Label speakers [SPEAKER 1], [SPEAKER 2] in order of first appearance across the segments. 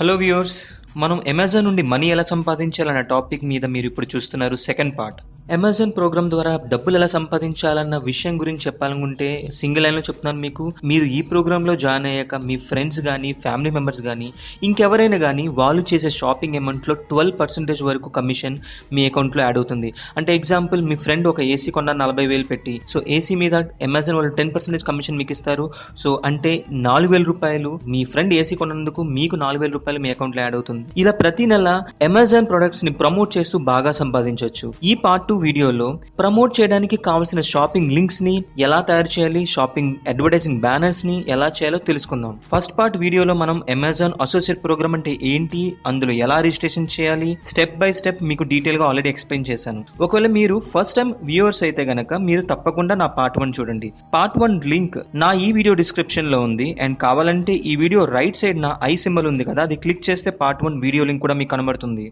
[SPEAKER 1] Hello viewers, మనం Amazon నుండి money ఎలా సంపాదించాలన్న టాపిక్ మీద మీరు ఇప్పుడు చూస్తున్నారు సెకండ్ పార్ట్. అమెజాన్ ప్రోగ్రామ్ ద్వారా డబ్బులు ఎలా సంపాదించాలన్న విషయం గురించి చెప్పాలనుకుంటే సింగిల్ లైన్లో చెప్తున్నాను మీకు. మీరు ఈ ప్రోగ్రాంలో జాయిన్ అయ్యాక మీ ఫ్రెండ్స్ కానీ ఫ్యామిలీ మెంబర్స్ కానీ ఇంకెవరైనా కానీ వాళ్ళు చేసే షాపింగ్ అమౌంట్లో 12% వరకు కమిషన్ మీ అకౌంట్లో యాడ్ అవుతుంది. అంటే ఎగ్జాంపుల్, మీ ఫ్రెండ్ ఒక ఏసీ కొన్న 40,000 పెట్టి, సో ఏసీ మీద అమెజాన్ వాళ్ళు 10% కమిషన్ మీకు ఇస్తారు. సో అంటే 4,000 రూపాయలు మీ ఫ్రెండ్ ఏసీ కొన్నందుకు మీకు 4,000 రూపాయలు మీ అకౌంట్లో యాడ్ అవుతుంది. ఇలా ప్రతి నెల అమెజాన్ ప్రొడక్ట్స్ ని ప్రమోట్ చేస్తూ బాగా సంపాదించవచ్చు. ఈ పార్ట్ 2 వీడియోలో ప్రమోట్ చేయడానికి కావాల్సిన షాపింగ్ లింక్స్ ని ఎలా తయారు చేయాలి, షాపింగ్ అడ్వర్టైజింగ్ బ్యానర్స్ ని ఎలా చేయాలో తెలుసుకుందాం. ఫస్ట్ పార్ట్ వీడియోలో మనం అమెజాన్ అసోసియేట్ ప్రోగ్రామ్ అంటే ఏంటి, అందులో ఎలా రిజిస్ట్రేషన్ చేయాలి, స్టెప్ బై స్టెప్ మీకు డీటెయిల్ గా ఆల్రెడీ ఎక్స్ప్లెయిన్ చేశాను. ఒకవేళ మీరు ఫస్ట్ టైం వ్యూవర్స్ అయితే గనక మీరు తప్పకుండా నా పార్ట్ 1 చూడండి. పార్ట్ 1 లింక్ నా ఈ వీడియో డిస్క్రిప్షన్ లో ఉంది. అండ్ కావాలంటే ఈ వీడియో రైట్ సైడ్ నా ఐ సింబల్ ఉంది కదా, అది క్లిక్ చేస్తే పార్ట్ 1 వీడియో లింక్ కూడా మీకు కనబడుతుంది.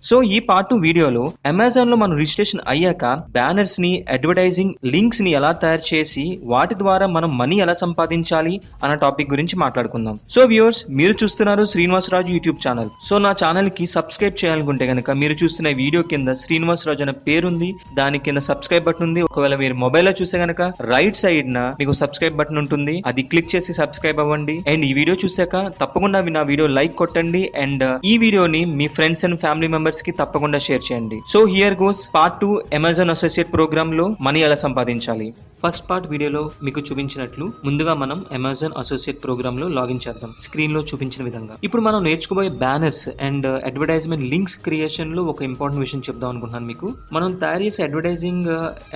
[SPEAKER 1] సో ఈ పార్ట్ 2 వీడియోలో అమెజాన్ లో మనం రిజిస్ట్రేషన్ అయ్యాక బ్యానర్స్ ని, అడ్వర్టైజింగ్ లింక్స్ ని ఎలా తయారు చేసి వాటి ద్వారా మనం మనీ ఎలా సంపాదించాలి అన్న టాపిక్ గురించి మాట్లాడుకుందాం. సో వ్యూవర్స్, మీరు చూస్తున్నారు శ్రీనివాసరాజు యూట్యూబ్ ఛానల్. సో నా ఛానల్ కి సబ్స్క్రైబ్ చేయాలనుకుంటే కనుక మీరు చూస్తున్న వీడియో కింద శ్రీనివాసరాజు అనే పేరుంది, దాని కింద సబ్స్క్రైబ్ బటన్ ఉంది. ఒకవేళ మీరు మొబైల్ లో చూస్తే కనుక రైట్ సైడ్ నా మీకు సబ్స్క్రైబ్ బటన్ ఉంటుంది, అది క్లిక్ చేసి సబ్స్క్రైబ్ అవ్వండి. అండ్ ఈ వీడియో చూసాక తప్పకుండా నా వీడియో లైక్ కొట్టండి. అండ్ ఈ వీడియోని మీ ఫ్రెండ్స్ అండ్ ఫ్యామిలీ మెంబర్స్ కి తప్పకుండా షేర్ చేయండి. So here goes part 2 Amazon associate program లో మనీ ఎలా సంపాదించాలి. ఫస్ట్ పార్ట్ వీడియోలో మీకు చూపించినట్లు ముందుగా మనం అమెజాన్ అసోసియేట్ ప్రోగ్రామ్ లో లాగిన్ చేద్దాం స్క్రీన్ లో చూపించిన విధంగా. ఇప్పుడు మనం నేర్చుకోబోయే banners and advertisement links creation లో ఒక ఇంపార్టెంట్ విషయం చెప్దాం అనుకుంటున్నాను మీకు. మనం తయారు చేసే అడ్వర్టైజింగ్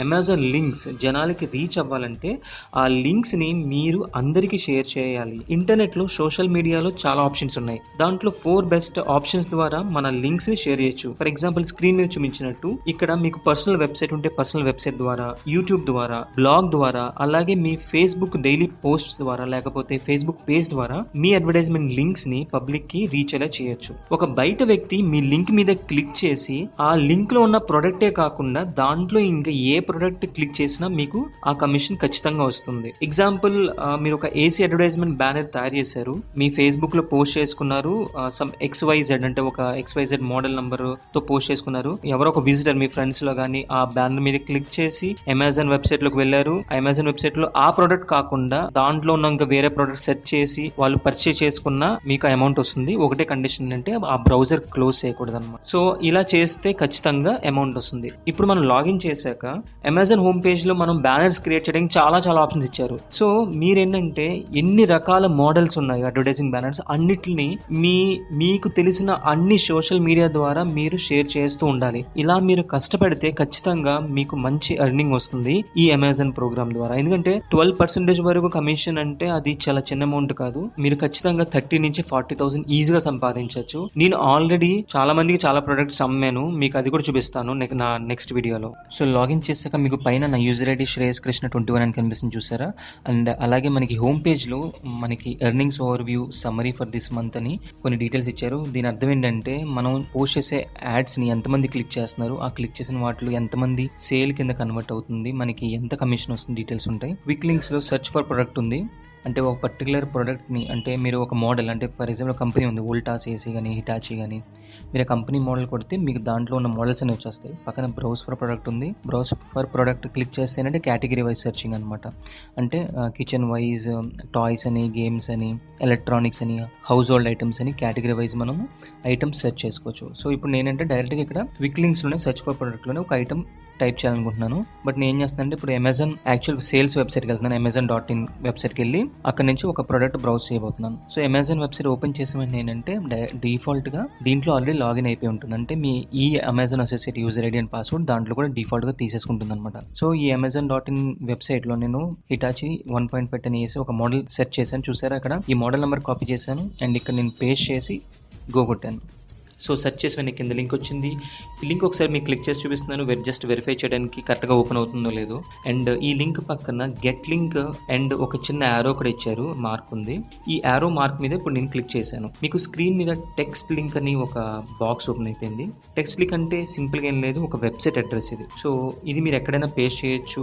[SPEAKER 1] అమెజాన్ లింక్స్ జనాలకి రీచ్ అవ్వాలంటే ఆ లింక్స్ ని మీరు అందరికీ షేర్ చేయాలి. ఇంటర్నెట్ లో సోషల్ మీడియాలో చాలా ఆప్షన్స్ ఉన్నాయి. దాంట్లో 4 బెస్ట్ ఆప్షన్స్ ద్వారా మన లింక్స్ ని షేర్ చేయొచ్చు. ఫర్ ఎగ్జాంపుల్, స్క్రీన్ మీద చూపించినట్టు ఇక్కడ మీకు పర్సనల్ వెబ్సైట్ ఉంటే పర్సనల్ వెబ్సైట్ ద్వారా, యూట్యూబ్ ద్వారా, బ్లాగ్ ద్వారా, అలాగే మీ ఫేస్బుక్ డైలీ పోస్ట్ ద్వారా, లేకపోతే ఫేస్బుక్ పేజ్ ద్వారా మీ అడ్వర్టైజ్మెంట్ లింక్స్ ని పబ్లిక్ కి రీచ్ అయ్యేలా చేయొచ్చు. ఒక బయట వ్యక్తి మీ లింక్ మీద క్లిక్ చేసి ఆ లింక్ లో ఉన్న ప్రొడక్టే కాకుండా దాంట్లో ఇంకా ఏ ప్రొడక్ట్ క్లిక్ చేసినా మీకు ఆ కమిషన్ ఖచ్చితంగా వస్తుంది. ఎగ్జాంపుల్, మీరు ఒక ఏసీ అడ్వర్టైజ్మెంట్ బ్యానర్ తయారు చేశారు, మీ ఫేస్బుక్ లో పోస్ట్ చేసుకున్నారు, సమ్ XYZ అంటే ఒక XYZ మోడల్ నంబర్ తో పోస్ట్ చేసుకున్నారు. ఎవరో ఒక విజిటర్ మీ ఫ్రెండ్స్ లో గానీ ఆ బ్యానర్ మీద క్లిక్ చేసి అమెజాన్ వెబ్సైట్ లోకి వెళ్ళారు. అమెజాన్ వెబ్సైట్ లో ఆ ప్రొడక్ట్ కాకుండా దాంట్లో ఉన్న ఇంకా వేరే ప్రొడక్ట్ సెర్చ్ చేసి వాళ్ళు పర్చేస్ చేసుకున్న మీకు అమౌంట్ వస్తుంది. ఒకటే కండిషన్ అంటే ఆ బ్రౌజర్ క్లోజ్ చేయకూడదు అనమాట. సో ఇలా చేస్తే ఖచ్చితంగా అమౌంట్ వస్తుంది. ఇప్పుడు మనం లాగిన్ చేశాక అమెజాన్ హోమ్ పేజ్ లో మనం బ్యానర్స్ క్రియేట్ చేయడానికి చాలా ఆప్షన్స్ ఇచ్చారు. సో మీరేంటంటే ఎన్ని రకాల మోడల్స్ ఉన్నాయి అడ్వర్టైజింగ్ బ్యానర్స్ అన్నిటిని మీకు తెలిసిన అన్ని సోషల్ మీడియా ద్వారా మీరు షేర్ చేస్తూ ఉండాలి. ఇలా మీరు కష్టపడితే ఖచ్చితంగా మీకు మంచి ఎర్నింగ్ వస్తుంది ఈ అమెజాన్ ప్రోగ్రామ్ ద్వారా. ఎందుకంటే 12% వరకు కమిషన్ అంటే అది చాలా చిన్న అమౌంట్ కాదు. మీరు ఖచ్చితంగా 30 నుంచి 40,000 ఈజీగా సంపాదించవచ్చు. నేను ఆల్రెడీ చాలా మందికి చాలా ప్రొడక్ట్స్ అమ్మాను, మీకు అది కూడా చూపిస్తాను నా నెక్స్ట్ వీడియోలో. సో లాగిన్ చేశాక మీకు పైన నా యూజర్ ఐడి శ్రేయస్ కృష్ణ 21 అని కనిపిస్తుంది, చూసారా? అండ్ అలాగే మనకి హోమ్ పేజ్ లో మనకి earnings over view, summary for this month అని కొన్ని డీటెయిల్స్ ఇచ్చారు. దీని అర్థం ఏంటంటే మనం పోస్ట్ చేసే యాడ్స్ ని ఎంతమంది క్లిక్ చేస్తున్నారు, ఆ క్లిక్ చేసిన వాటిలో ఎంతమంది సేల్ కింద కన్వర్ట్ అవుతుంది, మనకి ఎంత కమిషన్ వస్తుంది, డీటెయిల్స్ ఉంటాయి. క్విక్ లింక్స్ లో సెర్చ్ ఫర్ ప్రొడక్ట్ ఉంది. అంటే ఒక పర్టికులర్ ప్రోడక్ట్ని, అంటే మీరు ఒక మోడల్, అంటే ఫర్ ఎగ్జాంపుల్ కంపెనీ ఉంది, వోల్టాస్ ఏసీ కానీ హిటాచీ కానీ, మీరు కంపెనీ మోడల్ కొడితే మీకు దాంట్లో ఉన్న మోడల్స్ అనేవి వచ్చేస్తాయి. పక్కన బ్రౌజ్ ఫర్ ప్రొడక్ట్ ఉంది. బ్రౌజ్ ఫర్ ప్రొడక్ట్ క్లిక్ చేస్తే ఏంటంటే కేటగిరీ వైజ్ సెర్చింగ్ అనమాట. అంటే కిచెన్ వైజ్, టాయ్స్ అని, గేమ్స్ అని, ఎలక్ట్రానిక్స్ అని, హౌస్ హోల్డ్ ఐటమ్స్ అని కేటగిరీ వైజ్ మనం ఐటమ్స్ సెర్చ్ చేసుకోవచ్చు. సో ఇప్పుడు నేనంటే డైరెక్ట్గా ఇక్కడ క్విక్ లింక్స్లోనే సెర్చ్ ఫర్ ప్రొడక్ట్లోనే ఒక ఐటమ్ టైప్ చేయాలనుకుంటున్నాను. బట్ నేను ఏం చేస్తానంటే ఇప్పుడు అమెజాన్ యాక్చువల్ సేల్స్ వెబ్సైట్కి వెళ్తున్నాను. amazon.in వెబ్సైట్కి వెళ్ళి అక్కడ నుంచి ఒక ప్రోడక్ట్ బ్రౌజ్ చేయబోతున్నాను. సో అమెజాన్ వెబ్సైట్ ఓపెన్ చేసిన వెంటనే ఏంటంటే డిఫాల్ట్గా దీంట్లో ఆల్రెడీ లాగిన్ అయిపోయి ఉంటుంది. అంటే మీ ఈ Amazon associate user ID and password దాంట్లో కూడా డిఫాల్ట్గా తీసేసుకుంటుంది అనమాట. సో ఈ amazon.in వెబ్సైట్లో నేను హిటాచీ 1.5 అని వేసి ఒక మోడల్ సెర్చ్ చేశాను, చూసారా? అక్కడ ఈ మోడల్ నెంబర్ కాపీ చేశాను అండ్ ఇక్కడ నేను పేస్ట్ చేసి గో కొట్టాను. సో సెర్చ్ చేసి వెనక్కి కింద లింక్ వచ్చింది. ఈ లింక్ ఒకసారి మీకు క్లిక్ చేసి చూపిస్తున్నాను, జస్ట్ వెరిఫై చేయడానికి కరెక్ట్గా ఓపెన్ అవుతుందో లేదో. అండ్ ఈ లింక్ పక్కన గెట్ లింక్ అండ్ ఒక చిన్న యారో కూడా ఇచ్చారు, మార్క్ ఉంది. ఈ యారో మార్క్ మీద ఇప్పుడు నేను క్లిక్ చేశాను. మీకు స్క్రీన్ మీద టెక్స్ట్ లింక్ అని ఒక బాక్స్ ఓపెన్ అయిపోయింది. టెక్స్ట్ లింక్ అంటే సింపుల్గా ఏం లేదు, ఒక వెబ్సైట్ అడ్రస్ ఇది. సో ఇది మీరు ఎక్కడైనా పేస్ట్ చేయొచ్చు,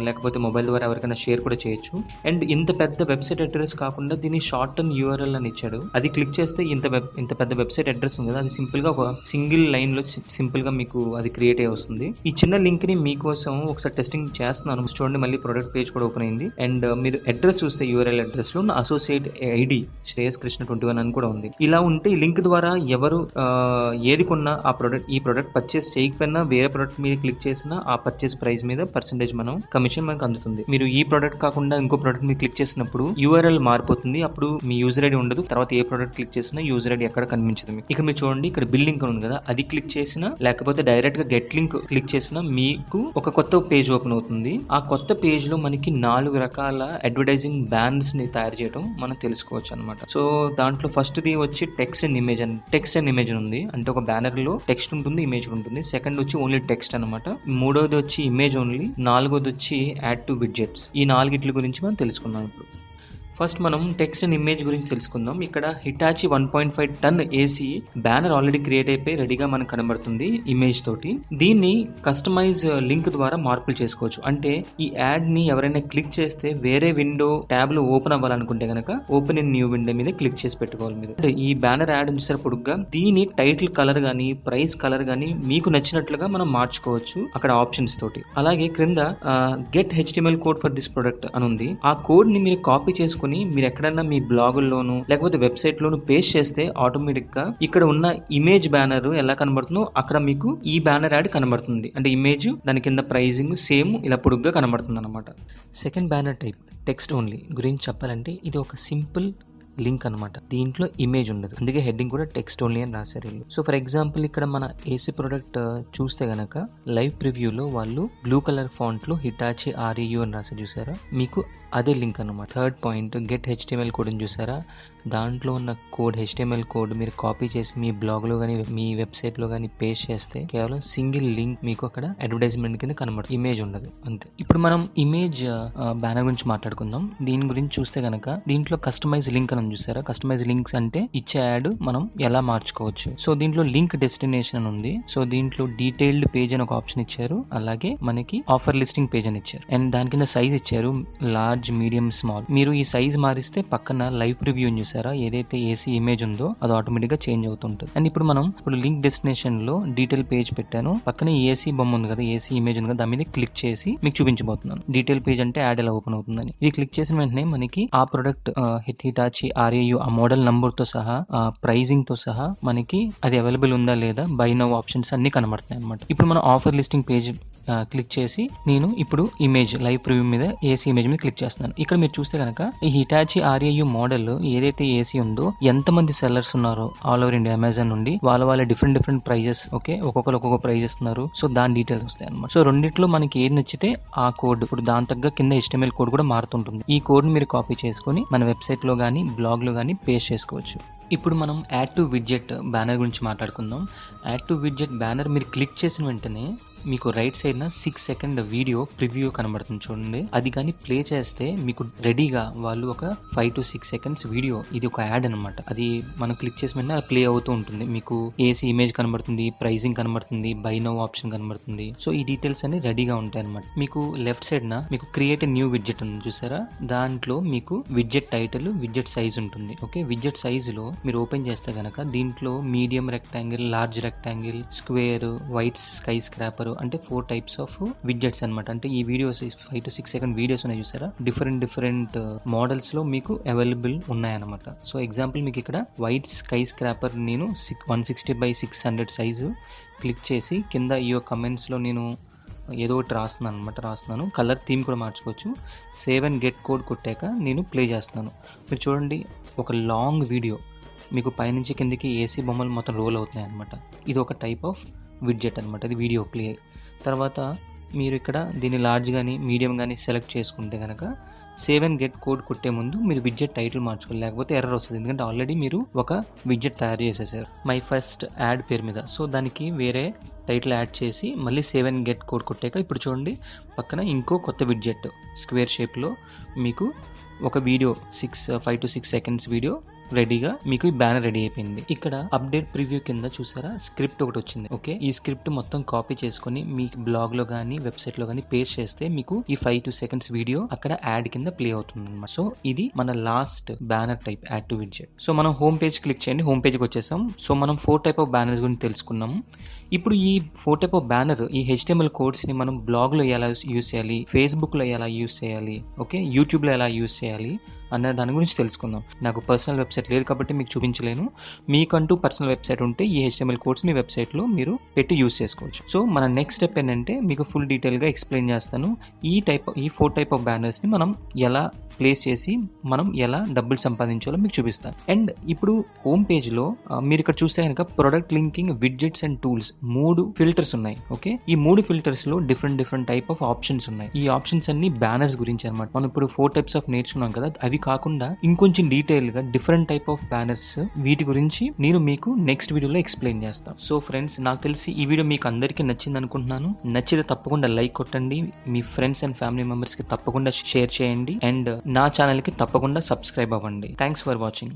[SPEAKER 1] లేకపోతే మొబైల్ ద్వారా ఎవరికైనా షేర్ కూడా చేయొచ్చు. అండ్ ఇంత పెద్ద వెబ్సైట్ అడ్రస్ కాకుండా దీన్ని షార్ట్ అండ్ యూఆర్ఎల్ అని ఇచ్చాడు. అది క్లిక్ చేస్తే ఇంత పెద్ద వెబ్సైట్ అడ్రస్ ఉంది కదా, అది సింపుల్గా ఒక సింగిల్ లైన్లో సింపుల్గా మీకు అది క్రియేట్ అయ్యి వస్తుంది. ఈ చిన్న లింక్ని మీకోసం ఒకసారి టెస్టింగ్ చేస్తున్నాను, చూడండి. మళ్ళీ ప్రొడక్ట్ పేజ్ కూడా ఓపెన్ అయింది. అండ్ మీరు అడ్రస్ చూస్తే యూఆర్ఎల్ అడ్రస్లో నా అసోసియేట్ ఐడి శ్రేయస్ కృష్ణ 21 అని కూడా ఉంది. ఇలా ఉంటే ఈ లింక్ ద్వారా ఎవరు ఏది కొన్నా ఈ ప్రొడక్ట్ పర్చేస్ చేయకపోయినా వేరే ప్రొడక్ట్ మీద క్లిక్ చేసినా ఆ పర్చేస్ ప్రైస్ మీద పర్సెంటేజ్ కమిషన్ మనకు అందుతుంది. మీరు ఈ ప్రొడక్ట్ కాకుండా ఇంకో ప్రొడక్ట్ మీద క్లిక్ చేసినప్పుడు యూఆర్ఎల్ మారిపోతుంది, అప్పుడు మీ యూజర్ ఐడి ఉండదు. తర్వాత ఏ ప్రొడక్ట్ క్లిక్ చేసినా యూజర్ ఐడి ఎక్కడ కనిపించదు మీకు. ఇక మీరు చూడండి, ఇక్కడ బిల్ లింక్ ఉంది కదా, అది క్లిక్ చేసినా లేకపోతే డైరెక్ట్ గా గెట్ లింక్ క్లిక్ చేసినా మీకు ఒక కొత్త పేజ్ ఓపెన్ అవుతుంది. ఆ కొత్త పేజ్ లో మనకి 4 రకాల అడ్వర్టైజింగ్ బ్యానర్స్ ని తయారు చేయడం మనం తెలుసుకోవచ్చు అనమాట. సో దాంట్లో ఫస్ట్ ది వచ్చి టెక్స్ట్ అండ్ ఇమేజ్ ఉంది. అంటే ఒక బ్యానర్ లో టెక్స్ట్ ఉంటుంది, ఇమేజ్ ఉంటుంది. సెకండ్ వచ్చి ఓన్లీ టెక్స్ట్ అనమాట. మూడోది వచ్చి ఇమేజ్ ఓన్లీ. నాలుగోది వచ్చి యాడ్ టు విడ్జెట్స్. ఈ 4 గురించి మనం తెలుసుకుందాం ఇప్పుడు. ఫస్ట్ మనం టెక్స్ట్ అండ్ ఇమేజ్ గురించి తెలుసుకుందాం. ఇక్కడ Hitachi 1.5 ton AC banner already create అయిపోయి రెడీగా మనకు కనబడుతుంది ఇమేజ్ తోటి. దీన్ని కస్టమైజ్ లింక్ ద్వారా మార్పులు చేసుకోవచ్చు. అంటే ఈ యాడ్ ని ఎవరైనా క్లిక్ చేస్తే వేరే విండో ట్యాబ్ లో ఓపెన్ అవ్వాలనుకుంటే కనుక ఓపెన్ ఇన్ న్యూ విండో మీద క్లిక్ చేసి పెట్టుకోవాలి మీరు. అంటే ఈ బ్యానర్ యాడ్ చూసారు పొడుగ్గా, దీని టైటిల్ కలర్ గానీ ప్రైస్ కలర్ గానీ మీకు నచ్చినట్లుగా మనం మార్చుకోవచ్చు అక్కడ ఆప్షన్స్ తోటి. అలాగే క్రింద get HTML code for this product అని ఉంది. ఆ కోడ్ ని మీరు కాపీ చేసుకుని మీరు ఎక్కడన్నా మీ బ్లాగుల్లోను లేకపోతే వెబ్సైట్ లోను పేస్ట్ చేస్తే ఆటోమేటిక్ గా ఇక్కడ ఉన్న ఇమేజ్ బ్యానర్ ఎలా కనబడుతుందో అక్కడ మీకు ఈ బ్యానర్ యాడ్ కనబడుతుంది. అంటే ఇమేజ్, దాని కింద ప్రైజింగ్ సేమ్ ఇలా పొడుగ్గా కనబడుతుంది అనమాట. Second banner type text only గురించి చెప్పాలంటే ఇది ఒక సింపుల్ లింక్ అనమాట. దీంట్లో ఇమేజ్ ఉండదు, అందుకే హెడ్డింగ్ కూడా టెక్స్ట్ ఓన్లీ అని రాశారు. సో ఫర్ ఎగ్జాంపుల్ ఇక్కడ మన ఏసీ ప్రొడక్ట్ చూస్తే గనక లైవ్ ప్రివ్యూలో వాళ్ళు బ్లూ కలర్ ఫాంట్ లో హిటాచి REU అని రాసి చూసారా, మీకు అదే లింక్ అనమాట. Third point get HTML code అని చూసారా, దాంట్లో ఉన్న కోడ్ HTML కోడ్ మీరు కాపీ చేసి మీ బ్లాగ్లో కానీ మీ వెబ్సైట్లో కానీ పేస్ట్ చేస్తే కేవలం సింగిల్ లింక్ మీకు అక్కడ అడ్వర్టైజ్మెంట్ కింద కనబడుతుంది, ఇమేజ్ ఉండదు, అంతే. ఇప్పుడు మనం ఇమేజ్ బ్యానర్ గురించి మాట్లాడుకుందాం. దీని గురించి చూస్తే కనుక దీంట్లో కస్టమైజ్ లింక్ అని చూసారా, కస్టమైజ్ లింక్స్ అంటే ఇచ్చే యాడ్ మనం ఎలా మార్చుకోవచ్చు. సో దీంట్లో లింక్ డెస్టినేషన్ అని ఉంది. సో దీంట్లో డీటెయిల్డ్ పేజ్ అని ఒక ఆప్షన్ ఇచ్చారు, అలాగే మనకి ఆఫర్ లిస్టింగ్ పేజ్ అని ఇచ్చారు. అండ్ దాని కింద సైజ్ ఇచ్చారు, లార్జ్, మీడియం, స్మాల్. మీరు ఈ సైజ్ మారిస్తే పక్కన లైవ్ ప్రివ్యూ చూసారా, ఏదైతే ఏసీ ఇమేజ్ ఉందో అది ఆటోమేటిక్ గా చేంజ్ అవుతుంటుంది. అండ్ ఇప్పుడు లింక్ డెస్టినేషన్ లో డీటెయిల్ పేజ్ పెట్టాను, పక్కన ఏసీ బొమ్మ ఉంది కదా, ఏసీ ఇమేజ్ ఉంది కదా, దాని మీద క్లిక్ చేసి మీకు చూపించబోతున్నాను. డీటెయిల్ పేజ్ అంటే యాడ్ ఎలా ఓపెన్ అవుతుందని. ఇది క్లిక్ చేసిన వెంటనే మనకి ఆ ప్రొడక్ట్ హిటాచి REU ఆ మోడల్ నంబర్ తో సహా ప్రైజింగ్ తో సహా మనకి అది అవైలబుల్ ఉందా లేదా, బై నౌ ఆప్షన్స్ అన్ని కనబడుతున్నాయి అనమాట. ఇప్పుడు మనం ఆఫర్ లిస్టింగ్ పేజ్ క్లిక్ చేసి నేను ఇప్పుడు ఇమేజ్ లైవ్ ప్రివ్యూ మీద ఏసీ ఇమేజ్ మీద క్లిక్ చేస్తున్నాను. ఇక్కడ మీరు చూస్తే కనుక ఈ హిటాచి REU మోడల్ ఏదైతే ఏసీ ఉందో ఎంతమంది సెల్లర్స్ ఉన్నారో ఆల్ ఓవర్ ఇండియా అమెజాన్ నుండి వాళ్ళ డిఫరెంట్ ప్రైజెస్, ఓకే, ఒక్కొక్క ప్రైజ్ ఇస్తున్నారు. సో దాని డీటెయిల్స్ వస్తాయి అనమాట. సో రెండిట్లో మనకి ఏది నచ్చితే ఆ కోడ్, ఇప్పుడు దాని తగ్గ కింద HTML కోడ్ కూడా మారుతుంటుంది. ఈ కోడ్ మీరు కాపీ చేసుకుని మన వెబ్సైట్ లో కానీ బ్లాగ్ లో కానీ పేస్ట్ చేసుకోవచ్చు. ఇప్పుడు మనం యాడ్ టు విడ్జెట్ బ్యానర్ గురించి మాట్లాడుకుందాం. యాడ్ టు విడ్జెట్ బ్యానర్ మీరు క్లిక్ చేసిన వెంటనే మీకు right side 6 second video preview కనబడుతుంది చూడండి. అది కానీ ప్లే చేస్తే మీకు రెడీగా వాళ్ళు ఒక 5 to 6 సెకండ్స్ వీడియో, ఇది ఒక యాడ్ అనమాట. అది మనం క్లిక్ చేసిన వెంటనే అది ప్లే అవుతూ ఉంటుంది. మీకు ఏసీ ఇమేజ్ కనబడుతుంది, ప్రైజింగ్ కనబడుతుంది, బై నౌ ఆప్షన్ కనబడుతుంది. సో ఈ డీటెయిల్స్ అన్ని రెడీగా ఉంటాయి అనమాట. మీకు లెఫ్ట్ సైడ్ మీకు క్రియేట్ న్యూ విడ్జెట్ ఉంది చూసారా, దాంట్లో మీకు విడ్జెట్ టైటిల్, విడ్జెట్ సైజ్ ఉంటుంది. ఓకే, విడ్జెట్ సైజ్ లో మీరు ఓపెన్ చేస్తే గనక దీంట్లో medium rectangle, large rectangle, square, white sky scraper అంటే 4 టైప్స్ ఆఫ్ విడ్జెట్స్ అనమాట. అంటే ఈ వీడియోస్ 5 to 6 సెకండ్ వీడియోస్ ఉన్నాయి చూసారా, డిఫరెంట్ మోడల్స్ లో మీకు అవైలబుల్ ఉన్నాయన్నమాట. సో ఎగ్జాంపుల్ మీకు ఇక్కడ వైట్ స్కై స్క్రాపర్ నేను 160x600 సైజు క్లిక్ చేసి కింద ఈ కమెంట్స్ లో నేను ఏదో ఒకటి రాస్తున్నాను. కలర్ థీమ్ కూడా మార్చుకోవచ్చు. సేవ్ అండ్ గెట్ కోడ్ కొట్టాక నేను ప్లే చేస్తున్నాను. మీరు చూడండి, ఒక లాంగ్ వీడియో మీకు పైనుంచి కిందకి ఏసీ బొమ్మలు మొత్తం రోల్ అవుతున్నాయి అనమాట. ఇది ఒక టైప్ ఆఫ్ విడ్జెట్ అనమాట. ఇది వీడియో ప్లే తర్వాత మీరు ఇక్కడ దీన్ని లార్జ్ కానీ మీడియం కానీ సెలెక్ట్ చేసుకుంటే కనుక సేవ్ అండ్ గెట్ కోడ్ కొట్టే ముందు మీరు విడ్జెట్ టైటిల్ మార్చుకోవాలి, లేకపోతే ఎర్రర్ వస్తుంది. ఎందుకంటే ఆల్రెడీ మీరు ఒక విడ్జెట్ తయారు చేసేసారు మై ఫస్ట్ యాడ్ పేరు మీద. సో దానికి వేరే టైటిల్ యాడ్ చేసి మళ్ళీ సేవ్ అండ్ గెట్ కోడ్ కొట్టాక ఇప్పుడు చూడండి పక్కన ఇంకో కొత్త విడ్జెట్ స్క్వేర్ షేప్లో మీకు ఒక వీడియో 5 to 6 సెకండ్స్ వీడియో రెడీగా మీకు ఈ బ్యానర్ రెడీ అయిపోయింది. ఇక్కడ అప్డేట్ ప్రివ్యూ కింద చూసారా స్క్రిప్ట్ ఒకటి వచ్చింది. ఓకే, ఈ స్క్రిప్ట్ మొత్తం కాపీ చేసుకొని మీ బ్లాగ్ లో కానీ వెబ్సైట్ లో కానీ పేస్ట్ చేస్తే మీకు ఈ 5 to 6 సెకండ్స్ వీడియో అక్కడ యాడ్ కింద ప్లే అవుతుంది అనమాట. సో ఇది మన last banner type add to widget. So మనం హోమ్ పేజ్ క్లిక్ చేయండి, హోమ్ పేజ్కి వచ్చేసాం. సో మనం 4 టైప్ ఆఫ్ బ్యానర్స్ గురించి తెలుసుకున్నాము. ఇప్పుడు ఈ 4 టైప్ ఆఫ్ బ్యానర్ ఈ HTML కోడ్స్ ని మనం బ్లాగ్ లో ఎలా యూస్ చేయాలి, ఫేస్బుక్ లో ఎలా యూస్ చేయాలి, ఓకే యూట్యూబ్ లో ఎలా యూస్ చేయాలి అన్న దాని గురించి తెలుసుకుందాం. నాకు పర్సనల్ వెబ్సైట్ లేదు కాబట్టి మీకు చూపించలేను. మీకంటూ పర్సనల్ వెబ్సైట్ ఉంటే ఈ HTML కోడ్స్ మీ వెబ్సైట్లో మీరు పెట్టి యూస్ చేసుకోవచ్చు. సో మన నెక్స్ట్ స్టెప్ ఏంటంటే మీకు ఫుల్ డీటెయిల్గా ఎక్స్ప్లెయిన్ చేస్తాను. ఈ 4 టైప్ ఆఫ్ బ్యానర్స్ని మనం ఎలా ప్లేస్ చేసి మనం ఎలా డబ్బులు సంపాదించాలో మీకు చూపిస్తాను. అండ్ ఇప్పుడు హోమ్ పేజ్లో మీరు ఇక్కడ చూస్తే కనుక product linking, widgets and tools 3 filters ఉన్నాయి. ఓకే, ఈ 3 ఫిల్టర్స్లో డిఫరెంట్ టైప్ ఆఫ్ ఆప్షన్స్ ఉన్నాయి. ఈ ఆప్షన్స్ అన్ని బ్యానర్స్ గురించి అనమాట. మనం ఇప్పుడు 4 టైప్స్ ఆఫ్ నేర్చుకున్నాం కదా, అవి కాకుండా ఇంకొంచెం డీటెయిల్ గా డిఫరెంట్ టైప్ ఆఫ్ బ్యానర్స్, వీటి గురించి నేను మీకు నెక్స్ట్ వీడియోలో ఎక్స్ప్లెయిన్ చేస్తాను. సో ఫ్రెండ్స్, నాకు తెలిసి ఈ వీడియో మీకు అందరికీ నచ్చింది అనుకుంటున్నాను. నచ్చితే తప్పకుండా లైక్ కొట్టండి, మీ ఫ్రెండ్స్ అండ్ ఫ్యామిలీ మెంబర్స్ కి తప్పకుండా షేర్ చేయండి, అండ్ నా ఛానల్ కి తప్పకుండా సబ్స్క్రైబ్ అవ్వండి. Thanks for watching.